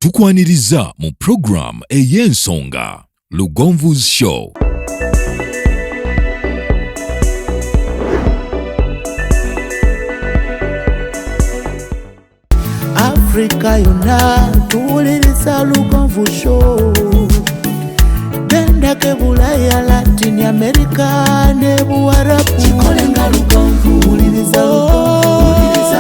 tukwaniriza mu program ey'ensonga LUGONVU'S show. Africa yonna tuwuliriza LUGONVU'S show. Genda ke Bulaya, Latin America ne Buwarabu. Chikolenga LUGONVU, wuliriza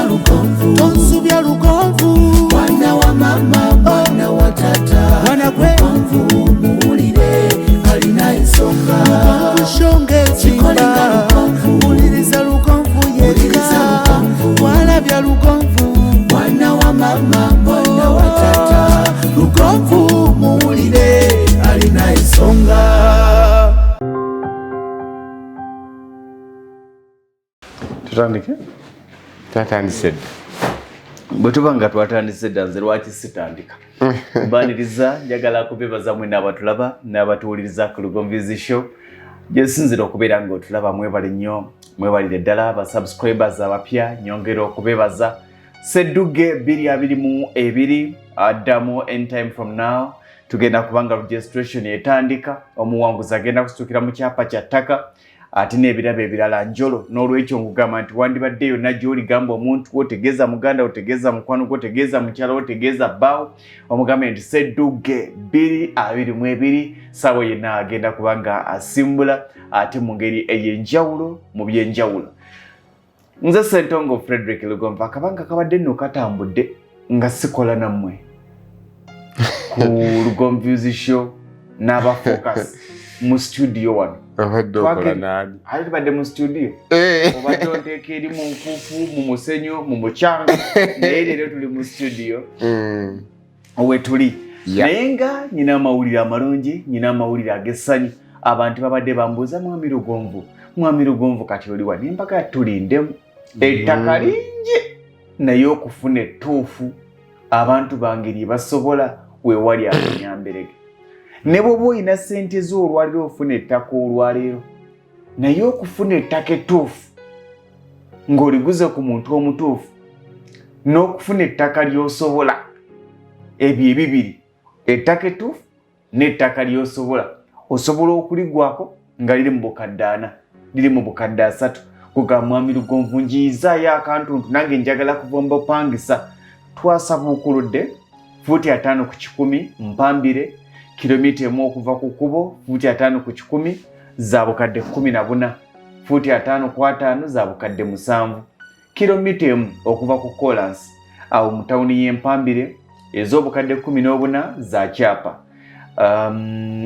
LUGONVU. Tonsubya LUGONVU. Mwana wa mama, mwana wa tata. Mwana gwe LUGONVU, muwulire alina ensonga. LUGONVU shonge chikolenga LUGONVU. Wuliriza LUGONVU yeka. Walabya LUGONVU. Mwana wa mama, mwana wa tata. LUGONVU, muwulire alina ensonga. Tutandike? Twatandise. Bwetubanga twatandise ddanze lwaki sitandika. Mbaniriza njagala kubebaza mwe n'abatulaba n'abatuwuliriza ku LUGONVU'S show. Gyesinzira okubeera ng'otulaba mwebale nnyo, mwebalire ddala abasubscribers abapya, nyongera okubebaza. Sedduge 2022 addamu anytime from now. Tugenda kubanga registration etandika, omuwanguzi agenda kusitukira mu kyapa kya ttaka ate n'ebirabo ebirala njolo. N'olwekyo nkugamba nti wandibadde yonna gy'oli gamba omuntu otegeeza muganda, otegeeza mukwano gwo, otegeeza mukyala, otegeeza bbaawo, omugambe nti Sedduge 2022 ssaawa yenna agenda kubanga asimbula ate mu ngeri ey'enjawulo mu by'enjawulo. Nze Ssentongo Frederick Lugonva akabanga kabadde nno katambudde nga sikola nammwe ku LUGONVU'S show n'aba focus mu studio wano. Obadde okola nani? Ali tubadde mu studio. Obadde onteeka eri mu nfuufu, mu musenyu, mu mucanga. Naye leero tuli mu studio. Owe tuli. Naye nga nyina amawulire amalungi, nyina amawulire ag'essanyu. Abantu babadde bambuuza Mwami LUGONVU kati oli wano empaka tulindemu. Ettaka lingi naye okufuna ettuufu abantu bange lye basobola weewali abanyamberege. Ne bw'oba olina ssente z'olwaliro ofuna ettaka olwaleero, naye okufuna ettaka ettuufu ng'oliguze ku muntu omutuufu n'okufuna ettaka ly'osobola, ebyo ebibiri, ettaka ettuufu n'ettaka ly'osobola, osobola okuligwako nga liri mu bukadde 4, liri mu bukadde 3. Kugamba Mwami LUGONVU njiyizaayo akantuntu nange njagala kuvomba opangisa. Twasaba okuludde fuuti 5 ku 100 mpambire, kilomita 1 okuva ku kubo, fuuti 5 ku 100 za bukadde 14, fuuti 5 ku 5 za bukadde 7, kilomita 1 okuva ku kolansi awo mu tawuni y'Empambire ez'obukadde 14 za kyapa.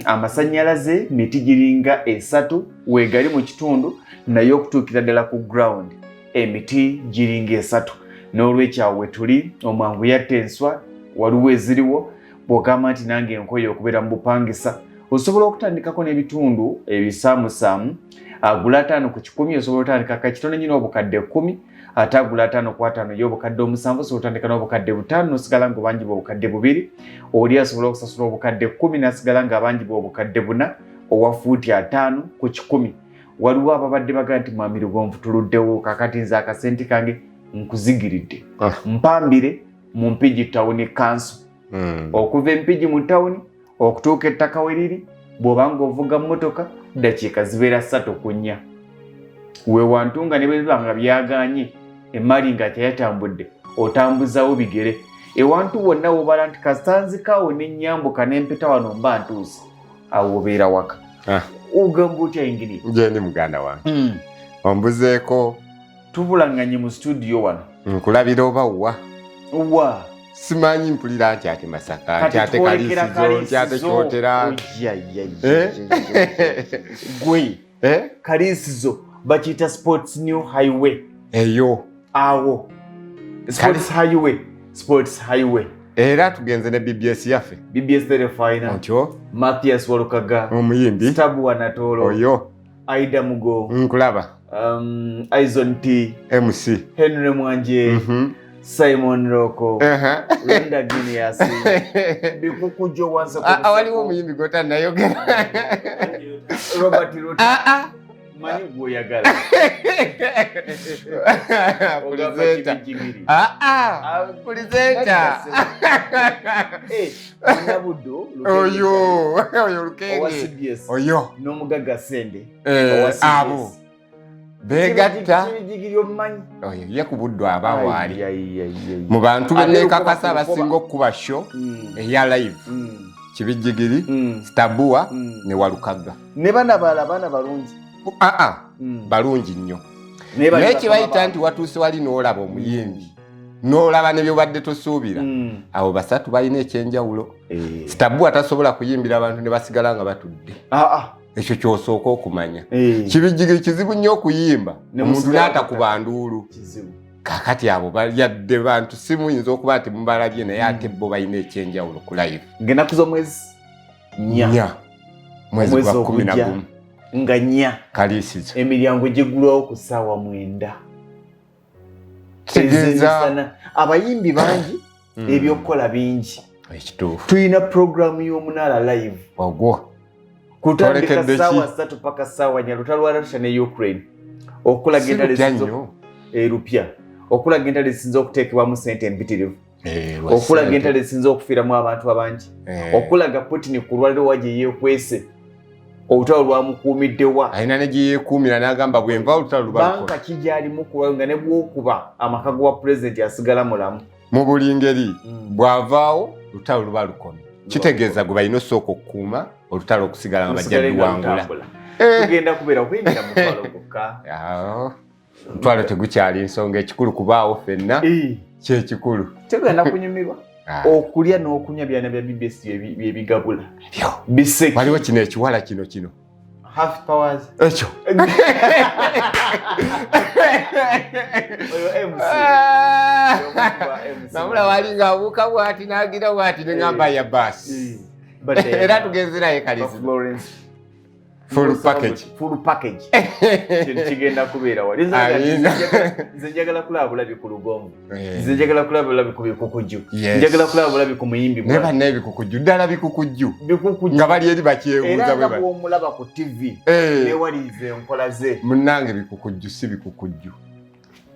Amasannyalaze miti giringa 3 weegali mu kitundu naye okutuukira ddala ku ground emiti giringa 3. N'olwekyawo we tuli omwangu yatta enswa waliwo eziriwo bw'ogamba nti nange enkoye okubeera mu bupangisa. Osobola okutandikako n'ebitundu ebisaamusaamu. Agula 5 ku 100 osobola otandika kakitono nyina obukadde 10, ate agula 5 ku 5 y'obukadde 7 osobola otandika n'obukadde 5 n'osigala ng'obangi bw'obukadde 2. Oli asobola okusasula obukadde 10 n'asigala ng'abangi bw'obukadde 4 owa fuuti 5 ku 100. Waliwo ababadde bagaa nti Mwami LUGONVU tuluddewo kakati nze akasente kange nkuzigiridde. Mpambire mu Mpigi Town Council. Okuva Empigi mu tawuni okutuuka ettaka we liri bw'oba ng'ovuga mmotoka dakiika zibeera 3 ku 4. Weewantunga ne biba nga byaganye emmali nga teyatambudde otambuzawo bigere. Ewantu wonna wobala nti kastanzikaawo n'ennyambuka n'empeta wano mba ntuuse awo obeera waka. Ugamba otya ingini? Njendi muganda wange. Ombuzeeko. Tubulanganye mu studio wano. Nkulabira oba wa? Wa. Simanyi mpulira nti ate Masaka, nti ate Kaliisizo, nti ate Kyotera. Gwe. Kaliisizo bakiyita Sports New Highway. Eyo. Awo. Sports Highway. Sports Highway. Era tugenze ne BBS yaffe. BBS Terefina. Otyo. Mathias Walukaga. Omuyimbi. Stabu Wanatolo. Oyo. Aida Mugo. Nkulaba. Aizon T. MC. Henry Mwanje. Simon Roko. Linda Guineas. Bikukujo once upon a waliwo omuyimbi gota nayogera. Robert Ruto. Mani goyagala. Presenter. Presenter. Nabudo. Oyo lukenge. Oyo. N'omugaga Sende. Abo. Begatta. Kibijigiri omumanyi. Oyo ye kubuddwa abawaali. Mu bantu bennekakasa abasinga okuba show eya live. Kibijigiri, Stabua ne Walukaga. Ne bana balungi. Balungi nnyo. Naye kibayita nti watuuse wali n'olaba omuyimbi. N'olaba ne byobadde tosuubira. Abo basatu balina ekyenjawulo. Stabua tasobola kuyimbira abantu ne basigala nga batudde. Ekyo kyosooka okumanya. Kibijigiri kizibu nnyo okuyimba. Omuntu n'atakuba nduulu. Kakati abo bayadde bantu simuyinza okuba nti mubalabye naye ate bo balina ekyenjawulo ku live. Ngenaku z'omwezi nnya. Mwezi gwa 11. Nga nnya. Kaliisizo. Emiryango gigulwawo ku ssaawa 9. Tegeeza. Abayimbi bangi, ebyokukola bingi. Ekituufu. Tulina programu y'omunaala live. Ogwo. Kutandika ssaawa 3 paka ssaawa 4 lutalo Russia ne Ukraine. Okulaga endala erupya. Okulaga entale zisinza okuteekebwamu ssente embitirivu. Okulaga entale zisinza okufiiramu abantu abangi. Okulaga Putin ku lwaliro wa gye yeekwese. Olutalo lwamukuumiddewa. Alina ne gye yeekuumira n'agamba bw'enva olutalo lubalukola. Banka kigyalimu ku lwaliro nga ne bw'okuba amaka wa pulezidenti asigala mulamu. Mu buli ngeri bw'avaawo olutalo luba lukomye. Kitegeeza gwe balina osooka okukuuma olutalo okusigala nga bajja luwangula. Tugenda kubeera okuyingira mu twalo gwokka. Twalo tegukyali nsonga ekikulu kubaawo ffenna kyekikulu. Tegenda kunyumirwa. Okulya n'okunywa byana bya BBS byebigabula. Biseki. Waliwo kino ekiwala kino. Half powers. Ekyo. Oyo MC. Namula wali ng'abuuka bw'ati n'agira bw'ati ne ngamba ya basi. Era tugenzerayo Kaliisizo. Full package. Kigenda kubeera wali. Nze njagala kulaba bulabi ku Lugonvu. Nze njagala kulaba bulabi ku bikukujju. Njagala kulaba bulabi ku muyimbi bwa. Neba ne bikukujju. Ddala bikukujju. Nga bali eri bakyewuuza bwe bali. Era bw'omulaba ku TV. Ne walize enkola ze. Munnange bikukujju si bikukujju.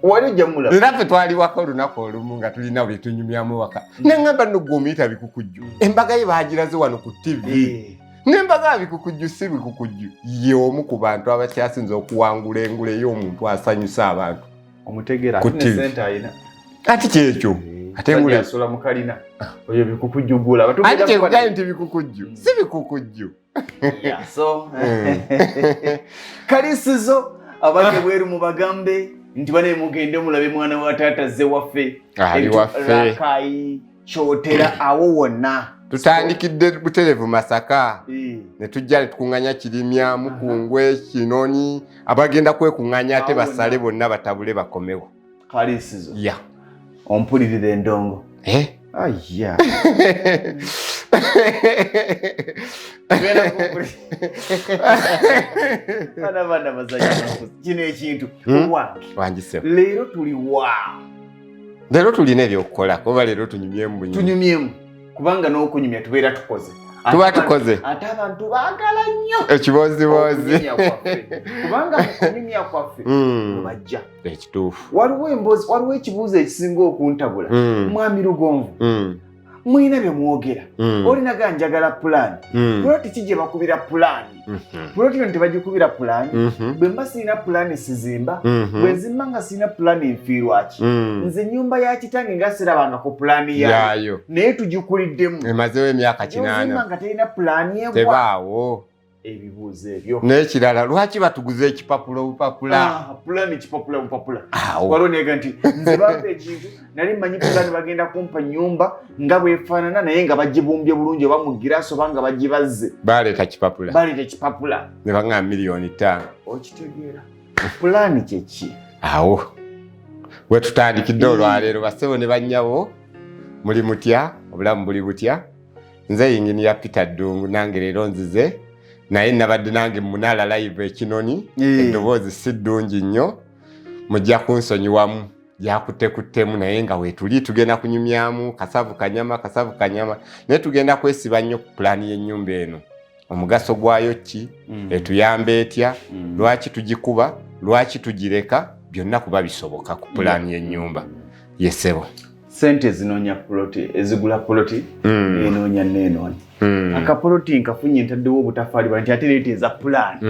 Wali jamula. Era ffe twali waka olunaku olumu nga tulina bye tunyumyamu waka. Ne ngamba nno gw'omuyita bikukujju. Embaga ye baagiraze wano ku TV. Nembaga bikukujju si bikukujju ye omu ku bantu abakyasinza okuwangula engule y'omuntu asanyusa abantu. Omutegera ate sente ayina. Ati kyekyo. Ate engule asola mu kalina. Oyo bikukujju gula. Ati kyekyo nti bikukujju si bikukujju. So Kaliisizo abage bweru mu bagambe nti bane mugende mulabe mwana wa taata ze waffe. Ali waffe. Rakai Kyotera awo wonna. Tutandikidde Buterevu Masaka. Ne tujja tukunganya Kirimya, Mukungwe, Kinoni, abagenda kwekunganya ate basale bonna batabule bakomewo. Kaliisizo. Ya. Ompulirira endongo. Aya. Bana bazanya kino ekintu. Wangisewo. Leero tuli wa. Leero tulina ebyokukola kuba leero tunyumyemu. Tunyumyemu. Kubanga n'okunyumya tubeera tukoze. Tuba tukoze. Ate abantu baagala nnyo. Ekibozibozi. Kubanga mu kunyumya kwaffe bajja. Ekituufu. Waliwo ekibuuzo ekisinga okuntabula. Mwami Lugonvu. Mwina bye mwogera. Olinaga njagala pulaani. Puloti ki gye bakubira pulaani? Puloti yo tebagikubira pulaani. Bwe mba sirina pulaani sizimba. Bwe nzimba nga sirina pulaani nfiirwaki. Nze ennyumba ya kitange nga sirabanga ku pulaani yaayo. Naye tugikuliddemu. Emazeewo emyaka 8. Nzimba nga terina pulaani egwa. Tebaawo. Ebibuuzo ebyo. N'ekirala lwaki batuguze ekipapula obupapula? Pulaani kipapula obupapula. Waliwo neega nti nze bampa ekintu nali mmanyi pulaani bagenda kumpa nnyumba nga bwefaanana naye nga bagibumbye bulungi oba mu girasi oba nga bagibazze. Baleeta kipapula. Baleeta ekipapula. Ne bagamba $5,000,000. Okitegeera. Pulaani kye ki? Awo. We tutandikidde olwaleero bassebo ne bannyabo muli mutya obulamu buli butya. Nze yinginiya Peter Ddungu nange leero nzize. Naye nabadde nange munaala live ekinoni eddoboozi si ddungi nnyo mujja kunsonyiwamu yakutekuttemu naye nga weetuli tugenda kunyumyamu kasavu kanyama naye tugenda kwesiba nnyo ku pulaani y'ennyumba eno omugaso gwayo ki etuyamba etya lwaki tugikuba lwaki tugireka byonna kuba bisoboka ku pulaani y'ennyumba yesebo sente zinoonya ploti ezigula ploti enoonya nenooni akapoloti nkafunye ntaddewo obutafaali nti ate leeteeza pulaani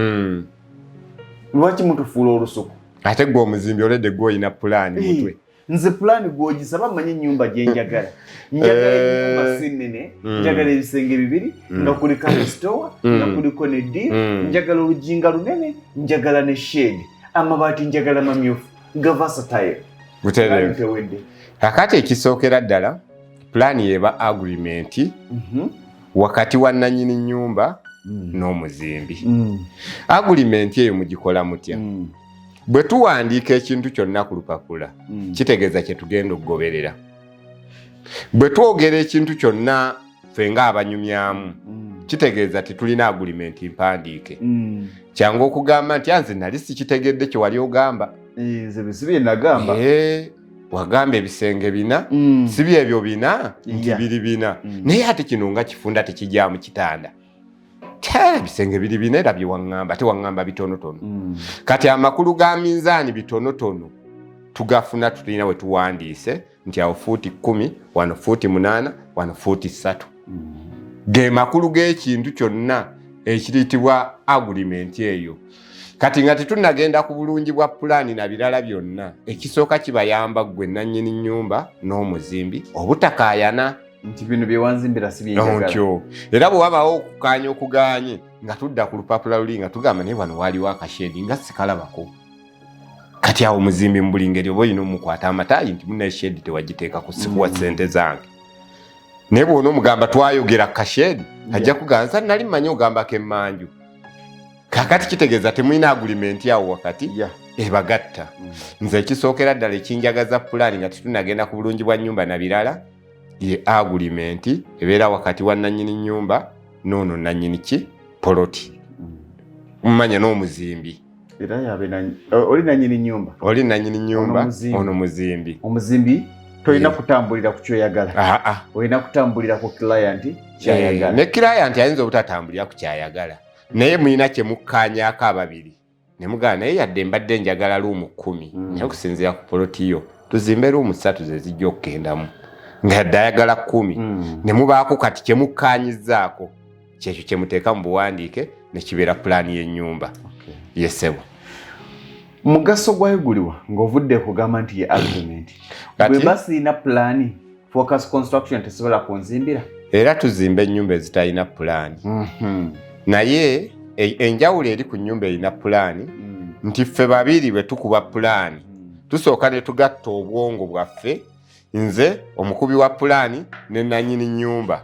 lwaki mutufuula olusuku ate gwe omuzimbi oledde gwe olina pulaani mutwe nze pulaani gwogisaba manye ennyumba gyenjagala njagala ennyumba si nnene njagala ebisenge bibiri nga kuliko anesitowa nga kuliko ne ddiiro njagala olujinga lunene njagala ne shade amabaati njagala mamyufu nga versatile butereevu kakati ekisookera ddala pulaani yeba agreement wakati wa nannyini nnyumba n'omuzimbi agreement eyo mugikola mutya bwe tuwandiika ekintu kyonna ku lupapula kitegeeza kye tugenda okugoberera bwe twogera ekintu kyonna ffe ng'abanyumyamu kitegeeza tetulina agreement mpandiike kyangu okugamba nti anze nali sikitegedde kye wali ogamba nze bisibi nagamba wagamba ebisenge bina si byebyo bina nti biri bina naye ate kino nga kifunda tekijjamu kitanda ebisenge biri bina era byewaŋŋamba tewaŋŋamba bitonotono kati amakulu ga minzaani bitonotono tugafuna tulina we tuwandiise nti awo fuuti 10 wano fuuti 8 wano fuuti 3 ge makulu g'ekintu kyonna ekiyitibwa agreement eyo kati nga tetunagenda ku bulungi bwa pulaani na birala byonna ekisooka kibayamba gwe nannyini nnyumba n'omuzimbi obutakaayana nti bino byewanzimbira si byenjagala era bwe wabaawo okukaanya okugaanye nga tudda ku lupapula luli nga tugamba naye wano waaliwo akashedi nga sikalabako kati awo omuzimbi mu buli ngeri oba olina omukwata amataayi nti muna eshedi tewagiteekako sikuwa ssente zange naye bwona omugamba twayogera kashedi ajja kuganza nali mmanyi ogambako emmanju kakati kitegeeza temulina agreement awo wakati ebagatta nze ekisookera ddala ekinjagaza pulaani nga tetunagenda ku bulungi bwa nnyumba na birala ye agreement ebeera wakati wa nannyini nnyumba noono nannyini ki poloti mumanya n'omuzimbi era oli nannyini nnyumba oli nannyini nnyumba ono muzimbi omuzimbi tolina kutambulira ku kyoyagala olina kutambulira ku client kyayagala ne client ayinza obutatambulira ku kyayagala naye mulina kyemukkaanyaako ababiri ne mugamba naye yadde mbadde njagala luumu 10 naye okusinziira ku poloti yo tuzimbe luumu 3 ze zijja okugendamu nga yadde ayagala 10 ne mubaako kati kyemukkaanyizaako kyekyo kyemuteeka mu buwandiike ne kibeera pulaani y'ennyumba yesebo mugaso gwayigulibwa ng'ovudde kugamba nti ye agreement bwe basiina pulaani focus construction tesobola kunzimbira era tuzimba ennyumba ezitalina pulaani naye enjawulo eri ku nnyumba erina pulaani nti ffe babiri bwe tukuba pulaani tusooka ne tugatta obwongo bwaffe nze omukubi wa pulaani ne nannyini nnyumba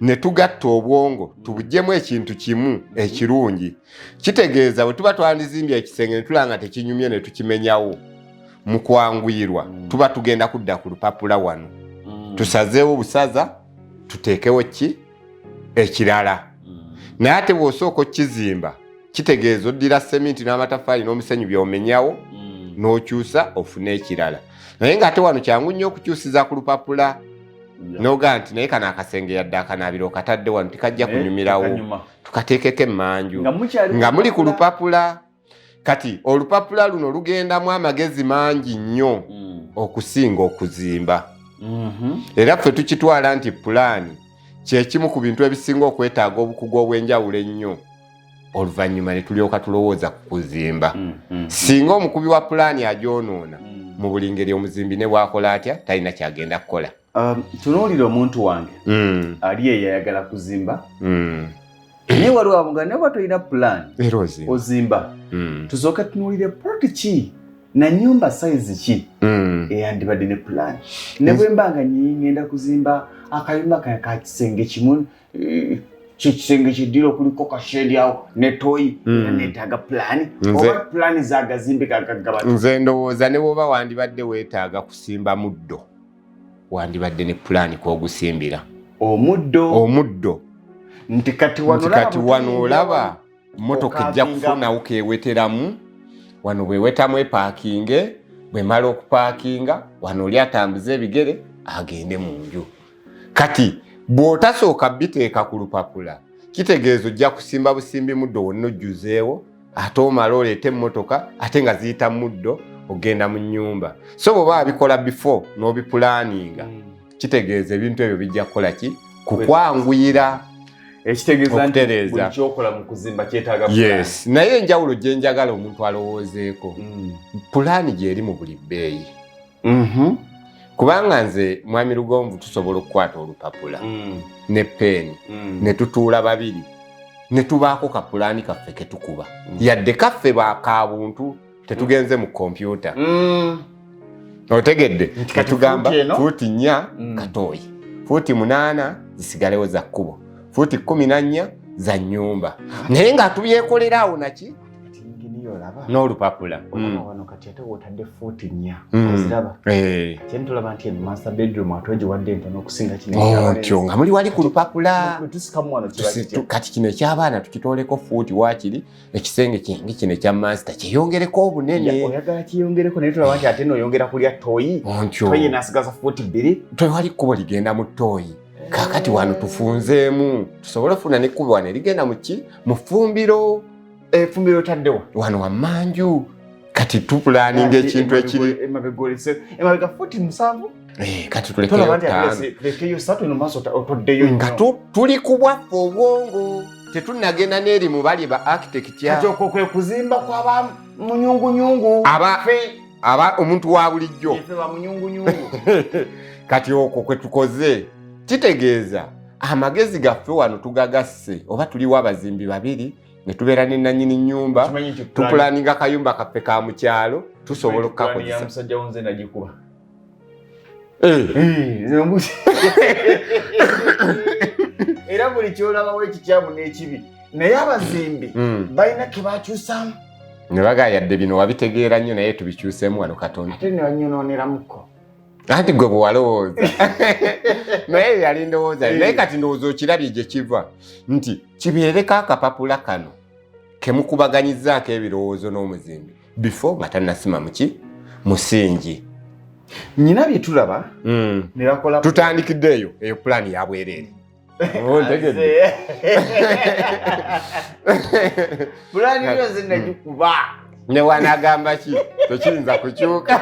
ne tugatta obwongo tubugyemu ekintu kimu ekirungi kitegeeza bwe tuba twandizimbye ekisenge ne tulanga tekinyumye ne tukimenyawo mu kwanguyirwa tuba tugenda kudda ku lupapula wano tusazeewo busaza tuteekewo ki ekirala naye ate bw'osooka okizimba kitegeeza oddira seminti n'amatafaali n'omusenyu by'omenyawo n'okyusa ofune ekirala naye ng'ate wano kyangu nnyo okukyusiza ku lupapula noga nti naye kana akasenge yadde akanaabira okatadde wano tikajja kunyumirawo tukateekeko emmanju nga muli ku lupapula kati olupapula luno lugendamu amagezi mangi nnyo okusinga okuzimba era ffe tukitwala nti pulaani kyekimu ku bintu ebisinga okwetaaga obukugu obw'enjawulo ennyo oluvannyuma ne tulyoka tulowooza ku kuzimba singa omukubi wa pulaani agyonoona mu buli ngeri omuzimbi ne bw'akola atya talina kyagenda kukola tunuulira omuntu wange ali eyayagala kuzimba naye waliwo amuga naye watolina pulaani ozimba tusooka tunuulire ploti ki na nnyumba sayizi ki eyandibadde ne pulaani ne bwe mba nga ngenda kuzimba akayumba ka kisenge kimu kyekisenge kyeddira okuliko kashedi awo ne toyi era neetaaga pulaani oba pulaani zagazimbe kagagaba nze ndowooza ne bwoba wandibadde weetaaga kusimba muddo wandibadde ne pulaani kw'ogusimbira omuddo nti kati wano olaba mmotoka ejja kufunawo keweteramu wano bwewetamu epaakinge bwemala okupaakinga wano oli atambuza ebigere agende mu nju kati bw'otasooka biteeka ku lupapula kitegeeza ojja kusimba busimbi muddo wonna ojjuzeewo ate omala oleeta emmotoka ate nga ziyita muddo ogenda mu nnyumba. So bw'oba wabikola before n'obipulaaninga kitegeeza ebintu ebyo bijja kukola ki? Kukwanguyira. Ekitegeeza nti buli kyokola mu kuzimba kyetaaga pulaani. Yes, naye enjawulo gye njagala omuntu alowoozeeko. Pulaani gy'eri mu buli bbeeyi. Kubanga nze mwami Lugonvu tusobola okukwata olupapula ne peeni ne tutuula babiri ne tubaako ka pulaani kaffe ke tukuba. Yadde kaffe ka buntu tetugenze mu kompyuta. Otegedde katugamba fuuti 4 katooyi, fuuti 8 zisigalewo za kkubo, fuuti 14 za nnyumba. Naye nga tubyekolera awo naki? N'olupapula. Wano kati ate wotadde fuuti 4 oziraba. Kyentulaba nti master bedroom atoje wadde ntono okusinga kino. Kyo nga muli wali ku lupapula. Tusikamu wano kati kino eky'abaana tukitooleko fuuti waakiri ekisenge kino ekya master kyeyongereko obunene. Oyagala kiyongereko naye tulaba nti ate n'oyongera kulya toyi. Toyi n'asigaza fuuti 2. Toyi wali kkubo ligenda mu toyi. Kakati wano tufunzeemu tusobole ofuna n'ekkubo wano erigenda mu ki? Mu ffumbiro. Efumbiro taddewa wano wamanju kati tupulaninga ekintu ekiri emabega fuuti 7 kati tulekeyo 5 nga tuli ku bwaffe obwongo tetunnagenda n'eri mu bali ba architect kati okwo kwe kuzimba kwaba munyungunyungu aba omuntu wa bulijjo munyungunyungu kati okwo kwe tukoze kitegeeza amagezi gaffe wano tugagasse oba tuliwo abazimbi babiri ne tubeera ne nannyini nnyumba tupulaninga kayumba kaffe ka mu kyalo tusobola okukakozesa. Musajja wonze nagikuba. Era buli kyolabawo ekikyamu n'ekibi naye abazimbi balina ke bakyusaamu. Ne bagayadde bino wabitegeera nnyo naye tubikyuseemu wano katono. Ate ne banyonooneramukko. Anti gwe bwalowooza naye yali ndowooza naye kati ndowooza okirabye gye kiva nti kibeereko akapapula kano kemukubaganyizaako ebirowoozo n'omuzimbi before nga tannasima muki musingi. Nyina bye tulaba ne bakola tutandikiddeeyo eyo pulaani ya bwereere. Pulaani yose nagikuba ne wanagamba ki tokiyinza kukyuka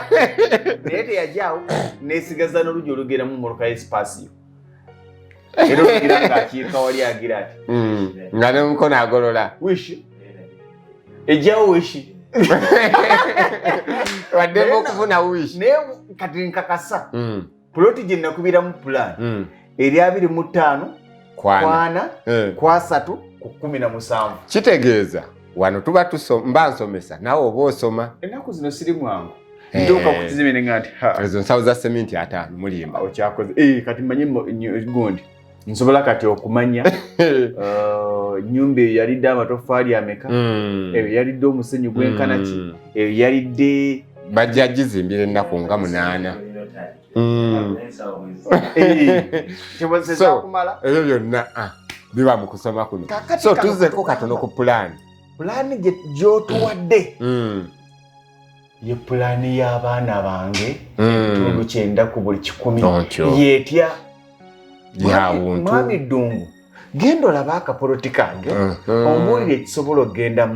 naye teyajaawo neesigaza n'oluggi olugeramu mmoloka y'esipasiyo era olugira ng'akiika wali agira ati nga n'omukono agolola wishi ejjawo wishi waddemu okufuna wishi naye kati nkakasa puloti gye nakubiramu pulaani eri 25 kwana kwa 3 ku 17 kitegeeza wano tuba mba nsomesa nawe oba osoma. Ennaku zino siri mwangu ntuuka ku kizimbe nga nti ezo nsawo za sementi 5 mulimba okyakoze kati manye gundi nsobola kati okumanya nnyumba eyo yalidde amatofaali ameka eyo yalidde omusenyu gwenkana ki eyo yalidde bajja gizimbira ennaku nga 8 ebyo byonna biba mu kusoma kuno. So tuzzeko katono ku pulaani. Pulaani gy'otuwadde ye pulaani y'abaana bange ekitundu 9 ku buli 10 yeetya mwami ddungu genda olaba akapoloti kange ombuulire ekisobola okugendamu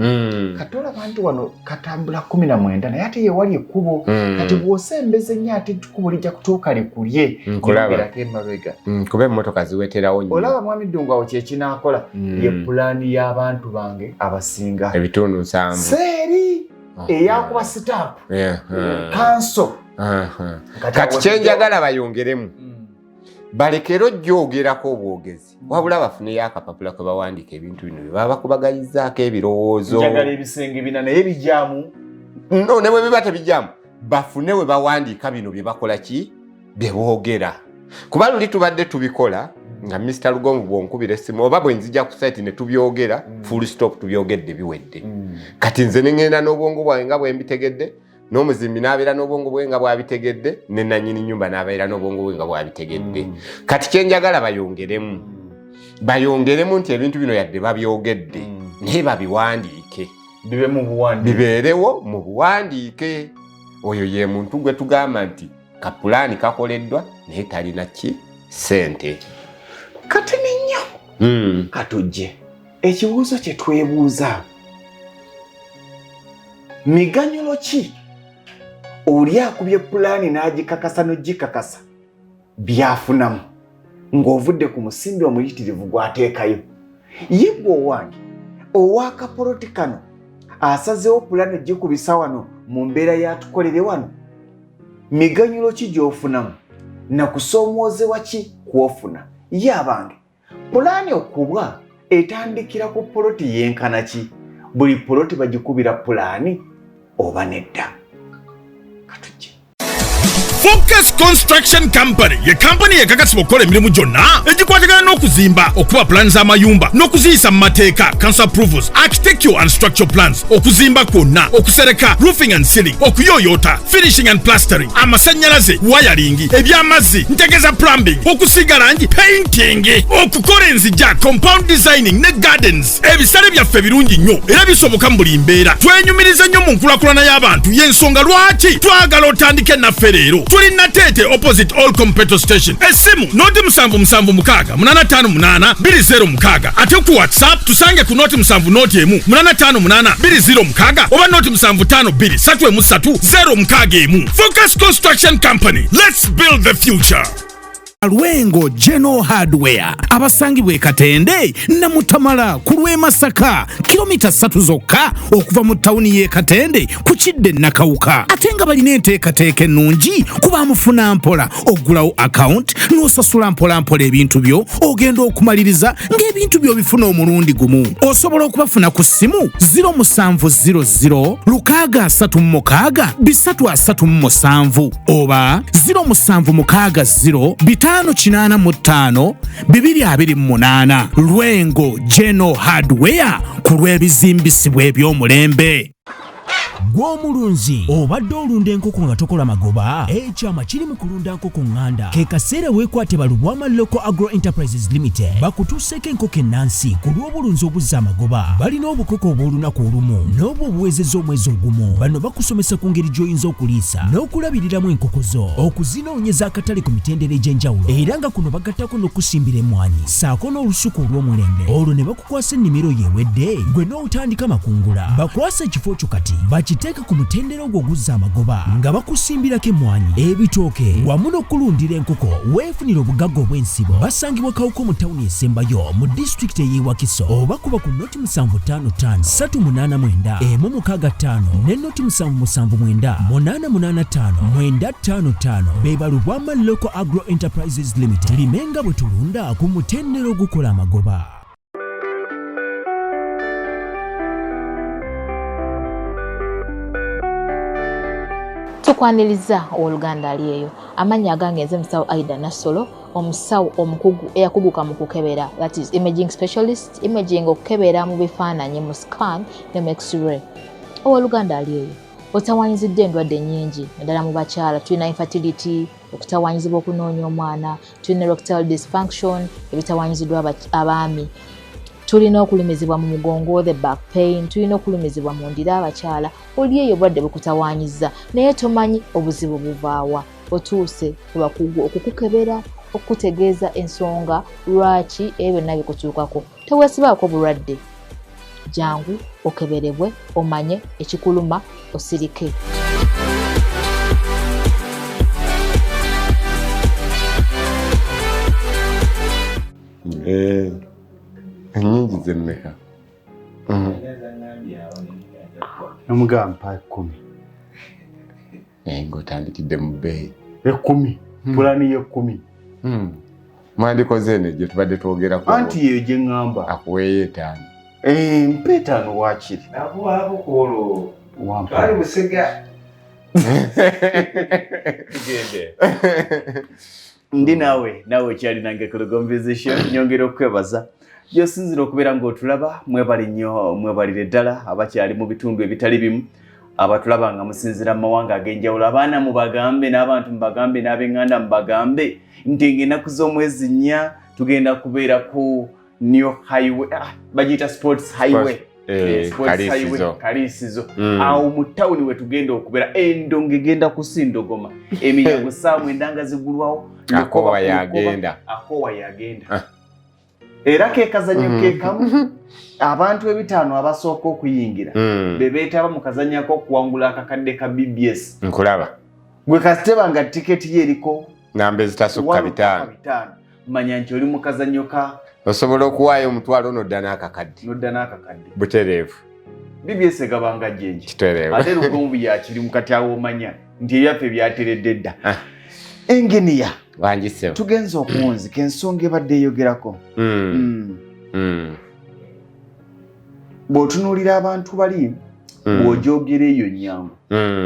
kati olaba nti wano katambula 19 naye ate yewali ekkubo kati bw'osembeza ennyo ate ekkubo lijja kutuuka likulye nyogerako emabega kuba emmotoka ziweterawo nnyo. Olaba mwami ddungu awo kyekinaakola ye pulaani y'abantu bange abasinga ebitundu 7 seeri eyakuba sitaapu kanso kati kyenjagala bayongeremu balekero jjogerako obwogezi wabula bafuneyo akapapula kwe bawandiika ebintu bino bye baba bakubaganyizaako ebirowoozo. Njagala ebisenge bina naye bijjamu no ne bwe biba tebijjamu bafune we bawandiika bino bye bakola ki bye boogera kuba luli tubadde tubikola nga Mr. Lugonvu bwonkubira essimu oba bwe nzija ku site ne tubyogera full stop tubyogedde biwedde kati nze ne ngenda n'obwongo bwange nga bwe mbitegedde n'omuzimbi n'abeera n'obwongo bwe nga bwabitegedde ne nannyini nnyumba n'abeera n'obwongo bwe nga bwabitegedde kati kyenjagala bayongeremu nti ebintu bino yadde babyogedde naye babiwandiike bibeerewo mu buwandiike. Oyo ye muntu gwe tugamba nti kapulaani kakoleddwa naye talina ki ssente kati nennyo katujje ekibuuzo kye twebuuza miganyulo ki oli akubye pulaani n'agikakasa n'ogikakasa byafunamu ng'ovudde ku musimbi omuyitirivu gw'ateekayo ye gwe owange ow'akapoliti kano asazeewo pulaani ogikubisa wano mu mbeera yatukolere wano miganyulo ki gy'ofunamu nakusoomoozewa ki kw'ofuna ye abange pulaani okubwa etandikira ku poloti yenkana ki buli poloti bagikubira pulaani oba nedda katujje Focus Construction Company ye company ekakasibwa okukola emirimu gyonna egikwatagana n'okuzimba okuba plans z'amayumba n'okuziyisa mu mateeka council approvals architectural and structural plans okuzimba kwonna okusereka roofing and ceiling okuyoyota finishing and plastering amasannyalaze wiring ebyamazzi ntegeza plumbing okusiiga langi painting okukola enzijja compound designing ne gardens ebisale byaffe birungi nnyo era bisoboka mu buli mbeera twenyumiriza nnyo mu nkulakulana y'abantu y'ensonga lwaki twagala otandike naffe leero tuli Natete opposite Allcom petrol station esimu noti 776858206 ate ku WhatsApp tusange ku noti 7 noti emu 85820 oba noti 7523330 Focus Construction Company, let's build the future. Lwengo General Hardware abasangibwe Katende na Mutamala ku Masaka kilomita 3 zokka okuva mu tawuni ye Katende ku Kidde Nakawuka atenga balina enteekateeka ennungi kuba mufuna mpola ogulawo account n'osasula mpola ebintu byo ogenda okumaliriza ng'ebintu byo bifuna omulundi gumu osobola okubafuna ku ssimu 0700 636 oba 0760 585 228 Lwengo General Hardware ku lw'ebizimbisibwa eby'omulembe. Gw'omulunzi obadde olunda enkoko nga tokola magoba ekyama kiri mu kulunda nkoko nganda ke kaseera weekwate BWEMBA Local Agro Enterprises Limited bakutuuseko enkoko ennansi ku lw'obulunzi obuzza amagoba balina obukoko obw'olunaku olumu n'obwo obuwezezza omwezi ogumu bano bakusomesa ku ngeri gy'oyinza okuliisa n'okulabiriramu enkoko zo okuzinoonyeza akatale ku mitendera egy'enjawulo era nga kuno bagattako n'okusimbira emmwanyi ssaako n'olusuku olw'omulembe olwo ne bakukwasa ennimiro yeewedde gwe n'otandika makungula bakwasa ekifo kyo kati bakiteeka ku mutendera ogwo oguzza amagoba nga bakusimbirako emmwanyi ebitooke wamu n'okulundira enkoko weefunira obugagga obw'ensibo basangibwa Kawuko mu tawuni esembayo mu disitulikiti ey'e Wakiso oba kuba ku noti 755 389 165 ne noti 779 885 955 be BWEMBA Local Agro Enterprises Limited limenga bwe tulunda ku mutendera ogukola amagoba. Tukwaniriza oluganda aliyeyo amanya agangenze musawo Aida Nasolo omusawo omukugu eyakuguka mu kukebera that is imaging specialist imaging okukebera mu bifaananyi mu scan ne mu x-ray oluganda aliyeyo otawanyizidde endwadde nnyingi naddala mu bakyala tulina infertility okutawanyizibwa okunoonya omwana tulina erectile dysfunction ebitawanyiziddwa abaami tulina okulumizibwa mu mugongo the back pain tulina okulumizibwa mu ndira abakyala oli eyo obwadde bukutawanyiza naye tomanyi obuzibu buvaawa otuuse ku bakugu okukukebera okutegeeza ensonga lwaki ebyo byonna bikutuukako teweesibaako bulwadde jangu okeberebwe omanye ekikuluma osirike. Nyingi zemmeka namugamba 10 ng'otandikidde mu bbeeyi 10 pulaani ye 10 mwandikoze eno gye tubadde twogerako anti yeyo gye ŋŋamba akuweeyo 5 mpa 5 waakiri nakuwaako kuolo twali busega tugende ndi naawe kyalinange ku LUGONVU'S show nyongera okwebaza gyosinzira okubeera ng'otulaba mwebali nnyo mwebalire ddala abakyali mu bitundu ebitali bimu abatulaba nga musinzira mu mawanga ag'enjawulo abaana mubagambe n'abantu mubagambe n'ab'eŋŋanda mubagambe nti ng'ennaku z'omwezi 4 tugenda kubeera ku new highway bagiyita sports highway Kaliisizo awo mu tawuni we tugenda okubeera endongo egenda kusindogoma eminyago ssaawa 9 nga zigulwawo akowa yagenda era ke kazanyo ke kamu abantu ebitaano abasooka okuyingira be beetaba mu kazanyo k'okuwangula akakadde ka BBS. Nkulaba. Gwe kasiteba nga tiketi ye eriko namba ezitasukka 5. Manya nti oli mu kazanyo ka osobola okuwaayo omutwalo n'odda n'akakadde. Butereevu. BBS egabanga jenji. Kitereevu. Ate Lugonvu yakiri mu kati awo omanya nti ebyaffe byateredde dda. Engeniya. Wangisewo. Tugenza okuwunzika ensonga ebadde eyogerako. Bw'otunuulira abantu bali bw'ogyogera eyo nnyangu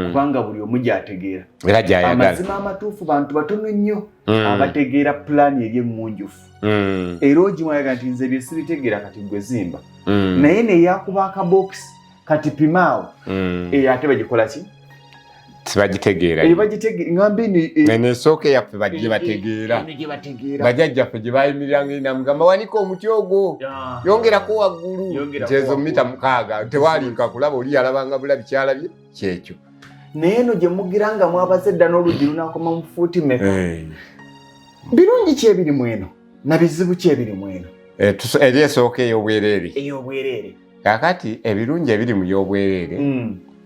kubanga buli omu gy'ategeera. Era gy'ayagala. Amazima amatuufu bantu batono nnyo abategeera pulaani eri emmungjufu. Era ogiwayaga nti nze bye sibitegeera kati gwe zimba. Naye neyakuba akabokisi kati pimaawo ate bagikola ki? Tibagitegeera. Nesooka eyaffe bajje bategeera. Bajjajjaffe gye bayimiriranga inamugamba wanika omuti ogwo yongerako waggulu ntezo mita 6 tewalinka kulaba oli yalabanga bulabi kyalabye kyekyo. Naye eno gye mugiranga mwabaze dda n'oluggi lunakoma mu fuuti mmeka. Birungi ki ebiri mu eno na bizibu ki ebiri mu eno? Eri esooka ey'obwereere. Ey'obwereere. Kaakati ebirungi ebiri mu y'obwereere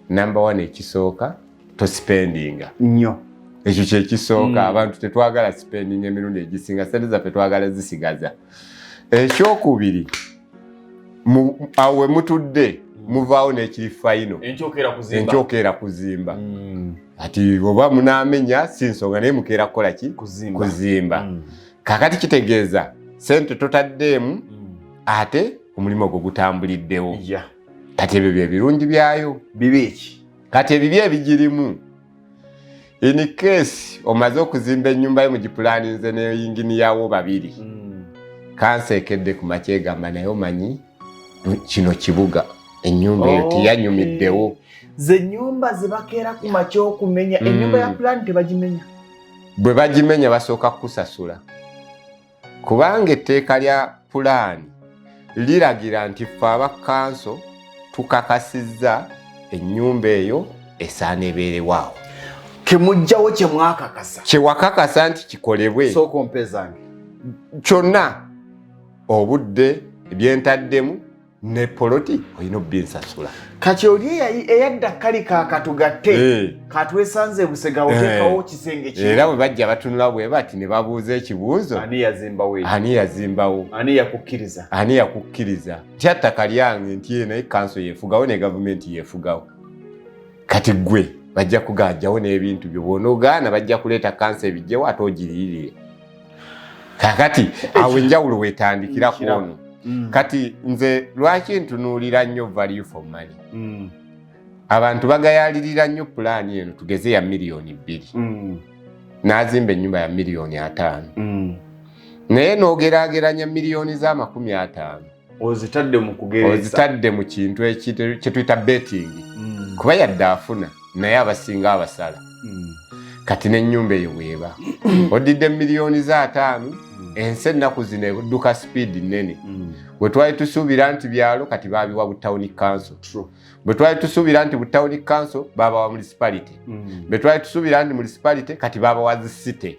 number 1 ekisooka tospendinga nnyo. Ekyo kyekisooka abantu tetwagala spending emirundi egisinga sente zaffe twagala zisigaza. Ekyokubiri awe mutudde muvaawo n'ekiri fayino enkyokera kuzimba. Ati oba munaamenya si nsonga naye mukeera kukola ki? Kuzimba. Kaakati kitegeeza sente totaddeemu ate omulimu ogwo gutambuliddewo. Kati ebyo bye birungi byayo. Bibiiki kati ebibi ebigirimu in case omaze okuzimba ennyumba yo mu gipulaninze n'eyingini yawo babiri kansa ekedde ku makye egamba naye omanyi kino kibuga ennyumba eyo teyanyumiddewo. ze nnyumba zibakeera ku makye okumenya ennyumba ya pulaani tebagimenya. Bwe bagimenya basooka kusasula kubanga etteeka lya pulaani liragira nti ffe abakanso tukakasizza ennyumba eyo esaana ebeerewaawo. Kemujjawo kye mwakakasa. Kye wakakasa nti kikolebwe. Sooka ompezange. Kyonna obudde ebyentaddemu ne poloti olina obbinsasula. Kati oli eyadda kali kaakatugatte katwesanze Busega oteekawo kisenge kimu. Era bwe bajja batunula bwe bati ne babuuza ekibuuzo. Ani yazimbawo? Ani yazimbawo? Ani yakukkiriza? Ani yakukkiriza? Tya ttaka lyange nti ye naye kanso yeefugawo ne gavumenti yeefugawo. Kati gwe bajja kugajjawo n'ebintu byo bw'onoogaana bajja kuleeta kansa ebijjewo ate ogiriirire. Kakati awo enjawulo weetandikira kwono. Kati nze lwaki ntunuulira nnyo value for money. Abantu bagayalirira nnyo pulaani eno tugeze ya miliyoni 2. N'azimba ennyumba ya miliyoni 5. Naye n'ogeraageranya miliyoni za 50. Ozitadde mu kugereza. Ozitadde mu kintu kye tuyita betting. Kuba yadde afuna naye abasinga abasala. Kati n'ennyumba eyo bw'eba. Odidde miliyoni za 5. Ensi ennaku zino edduka speed nnene. Bwe twali tusuubira nti byalo kati baabiwa bu town council. Bwe twali tusuubira nti bu town council baabawa municipality. Bwe twali tusuubira nti municipality kati baabawa zi city.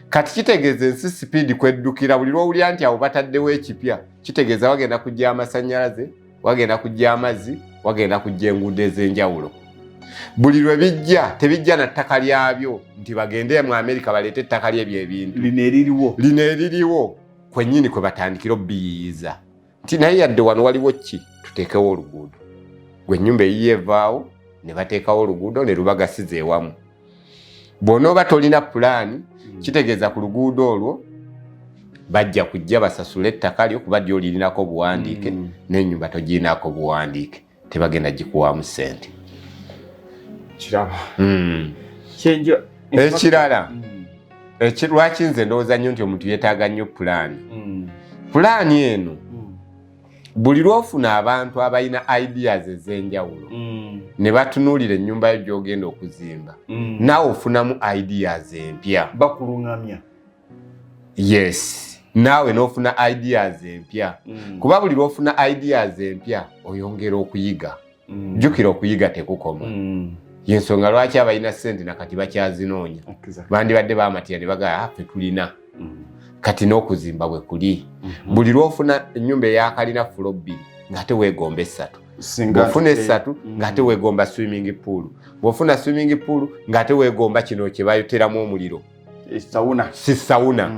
Kati kitegeeza ensi speed kweddukira buli lw'owulira nti awo bataddewo ekipya. Kitegeeza wagenda kujja amasannyalaze, wagenda kujja amazzi, wagenda kujja enguudo ez'enjawulo. Buli lwe bijja tebijja na ttaka lyabyo nti bagende mu Amerika baleete ettaka ly'ebyo ebintu. Lino eririwo kwennyini kwe batandikira obbiyiiza nti naye yadde wano waliwo ki tuteekewo oluguudo. Gwe ennyumba eyiyeevaawo ne bateekawo oluguudo ne lubagasiza ewamu. Bw'onooba tolina pulaani kitegeeza ku luguudo olwo bajja kujja basasula ettaka lyo kuba lyo lirinako obuwandiike n'ennyumba togirinako obuwandiike tebagenda gikuwaamu ssente. Kiraba. Ekirala lwaki nze ndowooza nnyo nti omuntu yeetaaga nnyo pulaani. Pulaani eno buli lw'ofuna abantu abalina ideas ez'enjawulo ne batunuulira ennyumba yo gy'ogenda okuzimba naawe ofunamu ideas empya. Bakuluŋŋamya. Yes. Naawe n'ofuna ideas empya. Kuba buli lw'ofuna ideas empya oyongera okuyiga. Jjukira okuyiga tekukoma. Yensonga lwaki abalina ssente nakati bakyazinoonya. Bandibadde baamatira ne bagamba ffe tulina. kati n'okuzimba bwe kuli buli lwofuna ennyumba eyakalina fulo 2 ng'ate weegomba 3 bw'ofuna 3 ng'ate weegomba swimming pool bw'ofuna swimming pool ng'ate weegomba kino kye bayoteramu omuliro sawuna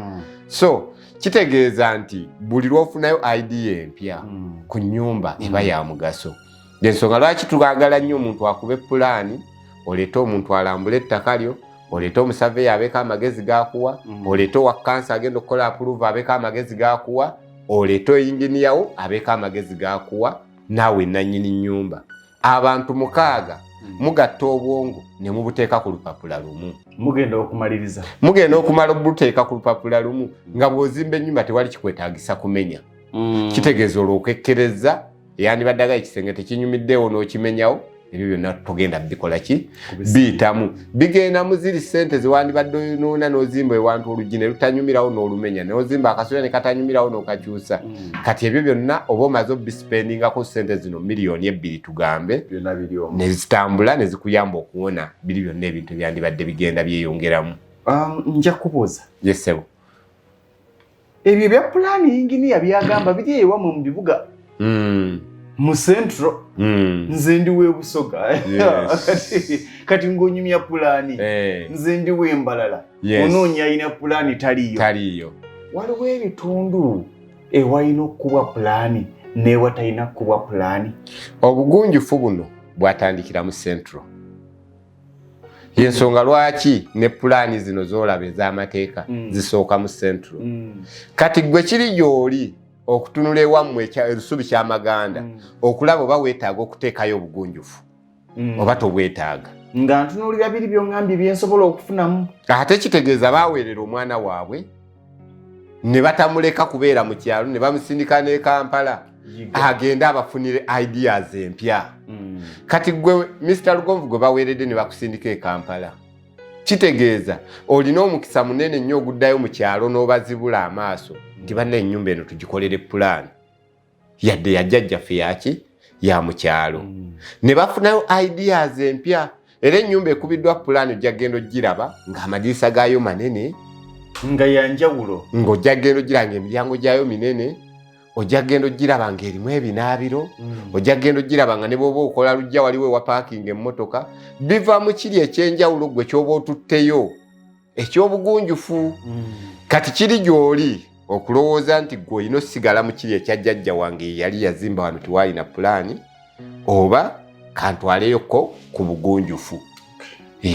so kitegeeza nti buli lwofunayo idea empya ku nnyumba eba ya mugaso ensonga lwaki twagala nnyo omuntu akube pulaani oleete omuntu alambula ettaka lyo oleete omusaveeyo abeeko amagezi gakuwa oleete owa kansa agenda okukola approve abeeko amagezi gakuwa oleete oyinginiya wo abeeko amagezi gakuwa naawe nannyini nnyumba abantu 6 mugatta obwongo ne mubuteeka ku lupapula lumu mugenda okumala obuteeka ku lupapula lumu nga bw'ozimba ennyumba tewali kikwetaagisa kumenya kitegeeza olwokekkereza eyandibaddaga ekisenge tekinyumiddeewo n'okimenyawo ebyo byonna togenda bikola ki biyitamu bigenda mu ziri ssente zewandibadde oyonoona n'ozimba ewantu oluggi ne lutanyumirawo n'olumenya n'ozimba akasolya ne katanyumirawo n'okakyusa kati ebyo byonna oba omaze obispendingako ssente zino miliyoni 2 tugambe ne zitambula ne zikuyamba okuwona biri byonna ebintu ebyandibadde bigenda byeyongeramu nja kubuuza yesebo ebyo bya pulaani inginiya byagamba biri ewamwe mu bibuga mu central nze ndi webusoga kati ng'onyumya pulaani nze ndi wembalala onoonya alina pulaani taliyo waliwo ebitundu ewalina okubwa pulaani n'ewatalina kubwa pulaani obugunjufu buno bwatandikira mu central yensonga lwaki ne pulaani zino z'olaba ez'amateeka zisooka mu central kati gwe kiri gy'oli okutunula ewammwe erusubi ky'amaganda okulaba oba weetaaga okuteekayo obugunjufu oba tobwetaaga nga ntunuulira biri by'oŋŋambye byensobola okufunamu ate kitegeeza baaweerera omwana waabwe ne batamuleka kubeera mu kyalo ne bamusindika n'e Kampala agenda abafunire ideas empya kati gwe Mr. Lugonvu gwe baweeredde ne bakusindika e Kampala kitegeeza olina omukisa munene nnyo oguddayo mu kyalo n'obazibula amaaso nti banna ennyumba eno tugikolere pulaani yadde yajjajjaffe yaki ya mu kyalo ne bafunayo ideas empya era ennyumba ekubiddwa pulaani ojja genda ogiraba ng'amadirisa gaayo manene nga yanjawulo ng'ojja genda ogiraba ng'emiryango gyayo minene ojja genda ogiraba ng'erimu ebinaabiro ojja genda ogiraba nga ne bw'oba okola lujja waliwo ewa paakinga emmotoka biva mu kiri ekyenjawulo gwe ky'oba otutteyo ekyobugunjufu kati kiri gy'oli okulowooza nti gwe olina osigala mu kiri ekyajjajja wange yali yazimba wano tiwalina pulaani oba kantwaleyoko ku bugunjufu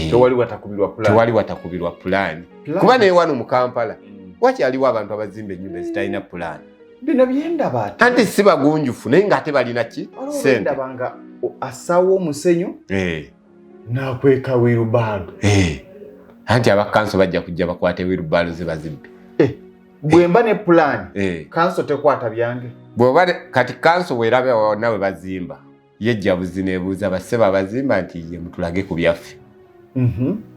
tewali watakubirwa pulaani kuba naye wano mu Kampala wakyaliwo abantu abazimba ennyumba ezitalina pulaani bino byendaba anti si bagunjufu naye ng'ate balina ki sente ndabanga asawo omusenyu n'akweka wirubaalo anti abakanso bajja kujja bakwate wirubaalo ze bazimbe bwemba ne pulaani kanso tekwata byange bw'oba kati kanso weeraba nawe bazimba yejja buzi neebuuza basseba abazimba nti ye mutulage ku byaffe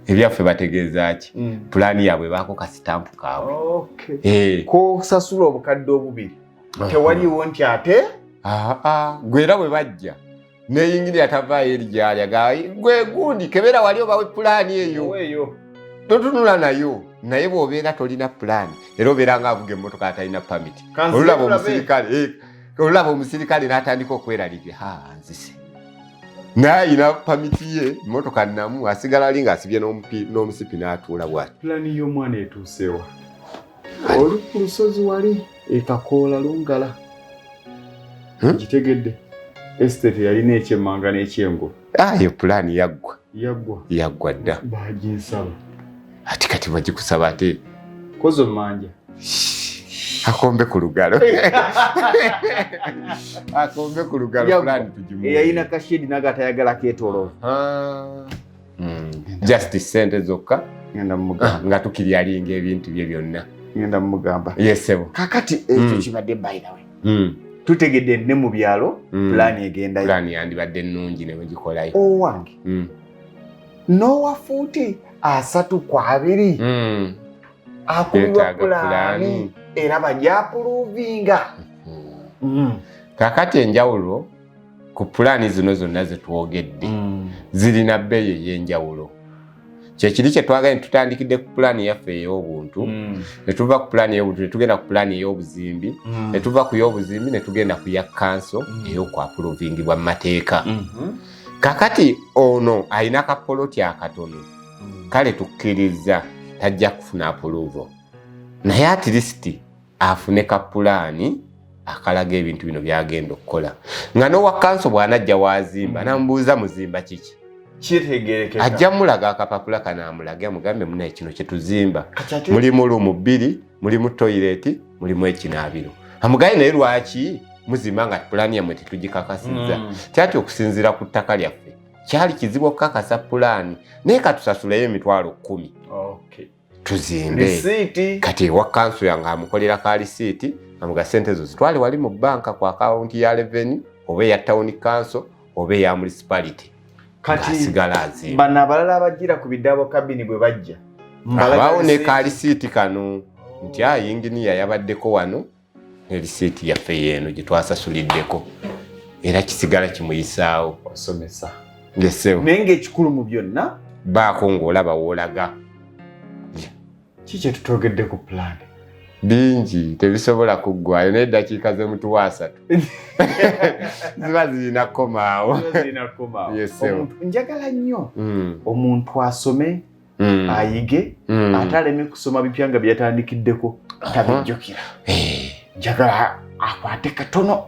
ebyaffe bategeeza ki pulaani yaabwe baako kasitampu kaabwe kosasula obukadde obubiri tewaliwo nti ate gwe era bwe bajja neyingirira tavaayo eri gyalya gwe gundi kebera wali obawe pulaani eyo totunula nayo naye bw'obeera tolina pulaani era obeera ng'avuga emmotoka atalina pamiti olulaba omusirikale n'atandika okweraliikira nzise naye ayina pamiti ye emmotoka namu asigala ali ng'asibye n'omusipi n'atuula bw'ati pulaani y'omwana etuusewa oli ku lusozi wali ekakoola lungala gitegedde esitete yalina ekyemmanga n'ekyengo eyo pulaani yaggwa dda baginsaba ati kati bagikusaba ate kozo manja akombe ku lugalo akombe ku lugalo pulaani tugimu eyalina kashedi nagatayagala ketoloovu just sente zokka ngenda mugamba nga tukiryalinga ebintu bye byonna ngenda mugamba yesebo kakati ekyo kibadde by the way tutegedde ne mu byalo pulaani egendayo pulaani yandibadde nnungi ne bagikolayo owange Nowa fuuti 3-2 akubibwa pulaani era bajapuluvinga kakati enjawulo ku pulaani zino zonna zetwogedde zirina bbeeyi ey'enjawulo kyekiri kye twagala tutandikidde ku pulaani yaffe ey'obuntu ne tuva ku pulaani ey'obuntu ne tugenda ku pulaani ey'obuzimbi ne tuva ku y'obuzimbi ne tugenda ku ya kanso ey'okwapuluvingibwa mu mateeka kakati ono alina kapoloti akatono kale tukkiriza tajja kufuna apuluvo naye at least afune ka pulaani akalaga ebintu bino byagenda okukola nga n'owa kanso bw'anajja wazimba namubuuza muzimba kiki kitegerekeka ajja mulaga akapapula kanamulaga mugambe muna kino kye tuzimba mulimu lumu 2 mulimu toilet mulimu ekinaabiro amugaye naye lwaki muzimba nga pulaani yammwe tetugikakasizza kyati okusinziira ku ttaka lyaffe kyali kizibu okukakasa pulaani naye katusasuleyo $10,000 tuzimbe kati ewa kanso yange amukolera ka lisiiti amuga sente zo zitwale wali mu banka ku akawunti ya revenue oba eya town council oba eya municipality kati bano abalala abajjira ku bidabo kabini bwe bajja abawo ne ka lisiiti kano nti inginiya yabaddeko wano ne lisiiti yaffe yeeno gye twasasuliddeko era kisigala kimuyisaawo osomesa yesewo naye ng'ekikulu mu byonna baako ng'olaba woolaga kiki tutogedde ku pulaani bingi tebisobola kuggwayo naye eddakiika z'omutuwa 3 ziba zirina komaawo njagala nnyo omuntu asome ayige ate aleme kusoma bipya nga byatandikiddeko tabijjukira njagala akwate katono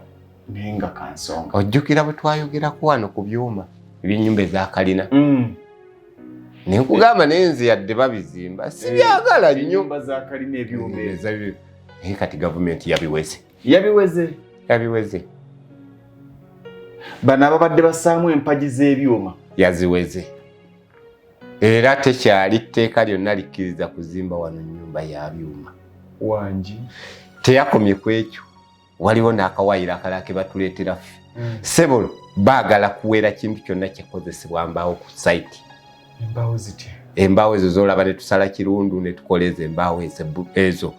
naye nga kansonga ojjukira bwe twayogerako wano ku byuma eby'ennyumba ezakalina ne nkugamba naye nze yadde babizimba sibyagala nnyo bazakalina ebyuma naye kati gavumenti yabiweze bano ababadde bassaamu empagi z'ebyuma yaziweze era tekyali tteeka lyonna likkiriza kuzimba wano nnyumba ya byuma wangi teyakomye ku ekyo waliwo n'akawayiro akalala ke batuleetera ffe sebo baagala kuweera kintu kyonna kyekozesebwa mbaawo ku sayiti embaawo zitya embaawo ezo zolaba ne tusala kirundu ne tukoleza embaawo ezo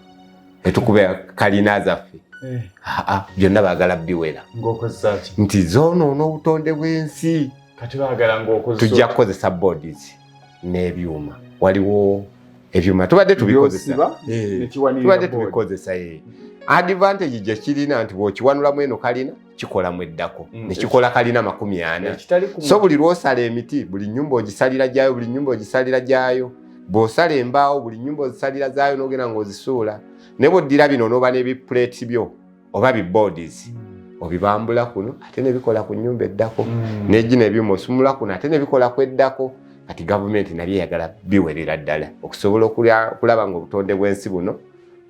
ne tukuba kalina zaffe byonna baagala biwera nti zoonoona obutonde bw'ensi tujja kukozesa bodies n'ebyuma waliwo ebyuma tubadde tubikozesa advantage gye kirina nti bw'okiwanulamu eno kalina kikolamu eddako nekikola kalina 40 so buli lwosala emiti buli nyumba ogisalira gyayo bw'osala embaawo buli nyumba ozisalira zaayo n'ogenda ng'ozisuula ne bw'oddira bino n'oba n'ebipuleeti byo oba bibodies obibambula kuno ate ne bikola ku nyumba eddako n'egi n'ebyuma osumula kuno ate ne bikola ku eddako kati gavumenti nabyo eyagala biwerera ddala okusobola okulaba ng'obutonde bw'ensi buno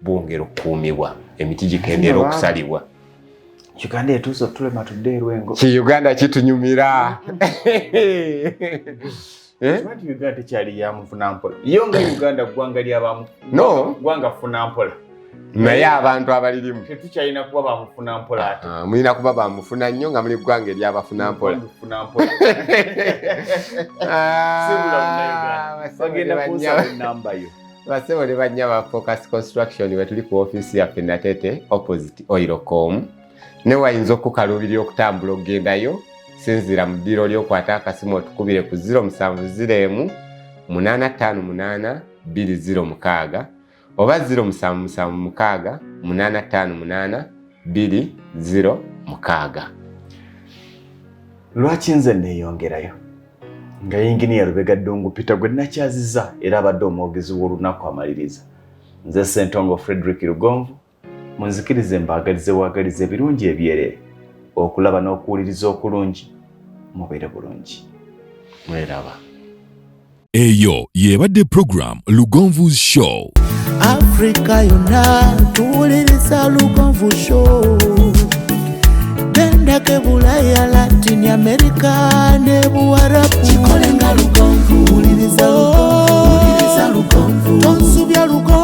bwongera okukuumibwa emiti gikendera okusalibwa Uganda etuusa otulema tudde erwengo Uganda kitunyumira Uganda tekyali ya mufunampola yo nga Uganda ggwanga ly'abamu ggwanga funampola naye abantu abalirimu tetukyalina kuba bamufunampola ate mulina kuba bamufuna nnyo nga muli ggwanga ery'abafunampola basebo ne banya ba Focus Construction we tuli ku office ya Penatete opposite Oilcom ne wayinza okukalubirira okutambula ogendayo sinzira mu ddiro ly'okwata akasimu otukubire ku 070 858 206 oba 077 858 206 lwaki nze neeyongerayo nga yinginiya Lubega Ddungu Peter gwe nakyaziza era abadde omwogezi w'olunaku amaliriza nze Ssentongo Frederick Lugonvu munzikirize mbaagalize waagalize ebirungi ebyerere okulaba n'okuwuliriza okulungi mubeere bulungi mweraba eyo yebadde program LUGONVU'S show Afrika yonna tuwuliriza LUGONVU'S show Bendake Bulaya Latin America ne Buarabu Chikolenga LUGONVU Wuliriza LUGONVU Tonsubya LUGONVU